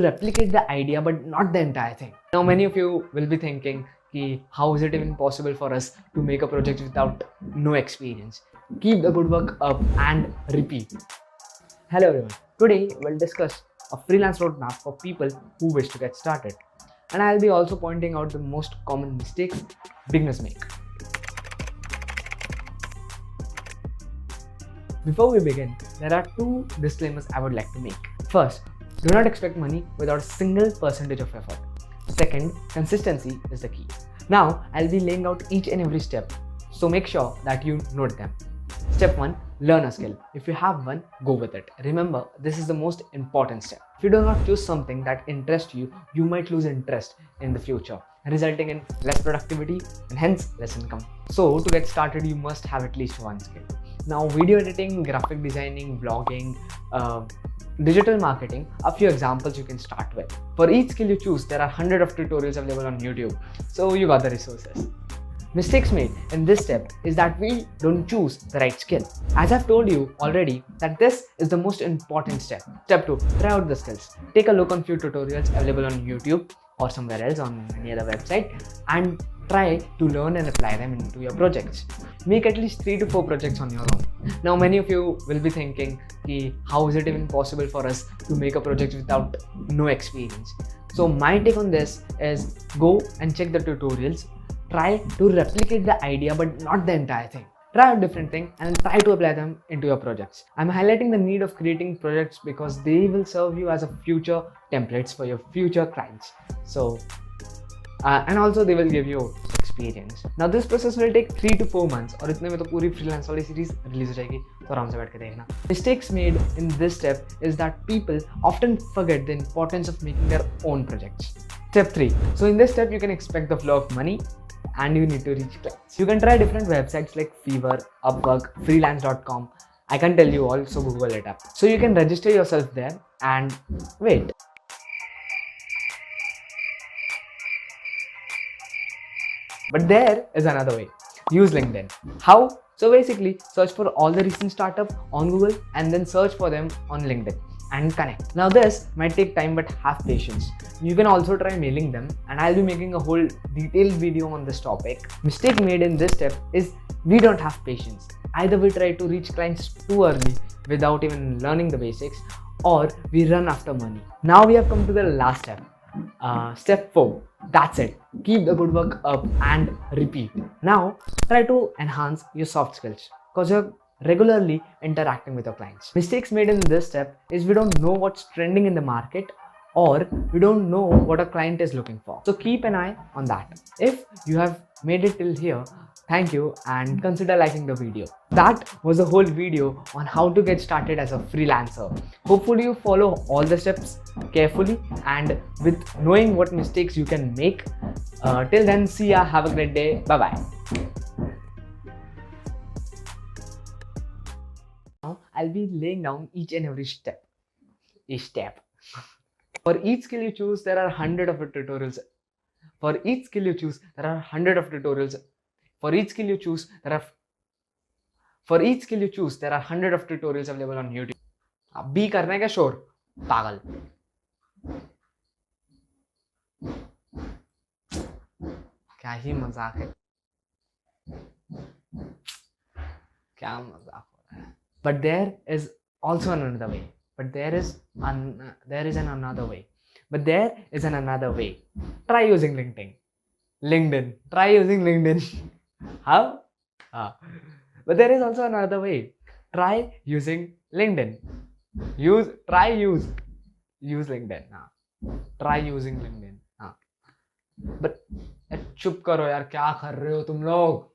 replicate the idea but not the entire thing. Now many of you will be thinking, how is it even possible for us to make a project without no experience? Keep the good work up and repeat. Hello everyone, today we'll discuss a freelance roadmap for people who wish to get started. And I'll be also pointing out the most common mistakes beginners make. Before we begin, there are two disclaimers I would like to make. First, do not expect money without a single percentage of effort. Second, consistency is the key. Now, I'll be laying out each and every step, so make sure that you note them. Step 1. Learn a skill. If you have one, go with it. Remember, this is the most important step. If you do not choose something that interests you, you might lose interest in the future, resulting in less productivity and hence less income. So, to get started, you must have at least one skill. Now, video editing, graphic designing, blogging, digital marketing, a few examples you can start with. For each skill you choose, there are hundreds of tutorials available on YouTube, so you got the resources. Mistakes made in this step is that we don't choose the right skill. As I've told you already that this is the most important step. Step 2. Try out the skills. Take a look on few tutorials available on YouTube or somewhere else on any other website and try to learn and apply them into your projects. Make at least 3 to 4 projects on your own. Now many of you will be thinking, how is it even possible for us to make a project without no experience? So my take on this is go and check the tutorials. Try to replicate the idea but not the entire thing. Try a different thing and try to apply them into your projects. I'm highlighting the need of creating projects because they will serve you as a future templates for your future clients. So and also they will give you experience. Now this process will take 3 to 4 months और इतने में तो पूरी freelance वाली series release हो जाएगी, तो आराम से बैठ के देखना. Mistakes made in this step is that people often forget the importance of making their own projects. Step 3. So in this step you can expect the flow of money and you need to reach clients. You can try different websites like Fiverr, Upwork, freelance.com. I can't tell you all, so Google it up. So you can register yourself there and wait. But there is another way. Use LinkedIn. How? So basically, search for all the recent startups on Google and then search for them on LinkedIn and connect. Now this might take time but have patience. You can also try mailing them and I'll be making a whole detailed video on this topic. Mistake made in this step is we don't have patience. Either we try to reach clients too early without even learning the basics, or we run after money. Now we have come to the last step. Step 4. That's it. Keep the good work up and repeat. Now try to enhance your soft skills because you're regularly interacting with your clients. Mistakes made in this step is we don't know what's trending in the market or we don't know what a client is looking for. So keep an eye on that. If you have made it till here, thank you and consider liking the video. That was a whole video on how to get started as a freelancer. Hopefully you follow all the steps carefully and with knowing what mistakes you can make. Till then, see ya. Have a great day. Bye bye. Now I'll be laying down each and every step. For each skill you choose, there are hundreds of tutorials. For each skill you choose, there are hundreds of tutorials. For each skill you choose, there are hundreds of tutorials available on YouTube. अब भी करने का शोर पागल. क्या ही मजाक है. क्या मजाक हो रहा है. But there is also another way. There is another way. Try using LinkedIn. Try using LinkedIn. How? But there is also another way. Try using LinkedIn. Use LinkedIn. Try using LinkedIn. But चुप करो यार, क्या कर रहे हो तुम लोग?